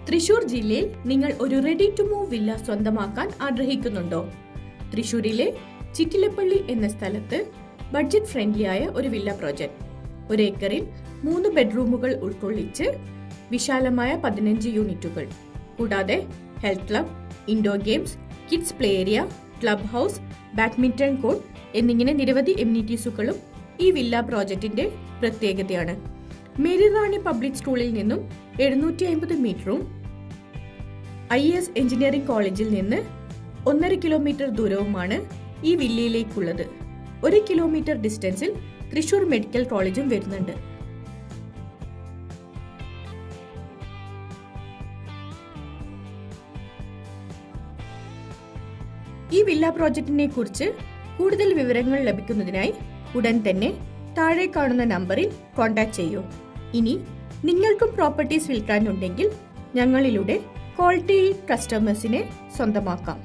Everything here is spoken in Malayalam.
തൃശൂർ ജില്ലയിൽ നിങ്ങൾ ഒരു റെഡി ടു മൂവ് വില്ല സ്വന്തമാക്കാൻ ആഗ്രഹിക്കുന്നുണ്ടോ? തൃശൂരിലെ ചിറ്റിലപ്പള്ളി എന്ന സ്ഥലത്ത് ബഡ്ജറ്റ് ഫ്രണ്ട്ലി ആയ ഒരു വില്ല പ്രോജക്റ്റ്. 1 ഏക്കറിൽ 3 ബെഡ്റൂമുകൾ ഉൾക്കൊള്ളിച്ച് വിശാലമായ 15 യൂണിറ്റുകൾ, കൂടാതെ health club, indoor games, kids play area, club house, badminton court എന്നിങ്ങനെ നിരവധി എമ്യൂണിറ്റീസുകളും ഈ വില്ല പ്രോജക്റ്റിന്റെ പ്രത്യേകതയാണ്. മേരി റാണി പബ്ലിക് സ്കൂളിൽ നിന്നും 750 മീറ്ററും IAS എഞ്ചിനീയറിംഗ് കോളേജിൽ നിന്ന് 1.5 കിലോമീറ്റർ ദൂരവുമാണ് ഈ വില്ലയിലേക്കുള്ളത്. 1 കിലോമീറ്റർ ഡിസ്റ്റൻസിൽ തൃശൂർ മെഡിക്കൽ കോളേജും വരുന്നുണ്ട്. ഈ വില്ല പ്രോജക്റ്റിനെ കുറിച്ച് കൂടുതൽ വിവരങ്ങൾ ലഭിക്കുന്നതിനായി ഉടൻ തന്നെ താഴെ കാണുന്ന നമ്പറിൽ കോൺടാക്ട് ചെയ്യൂ. ഇനി നിങ്ങൾക്കും പ്രോപ്പർട്ടീസ് വിൽക്കാനുണ്ടെങ്കിൽ ഞങ്ങളിലൂടെ ക്വാളിറ്റി കസ്റ്റമേഴ്സിനെ സ്വന്തമാക്കാം.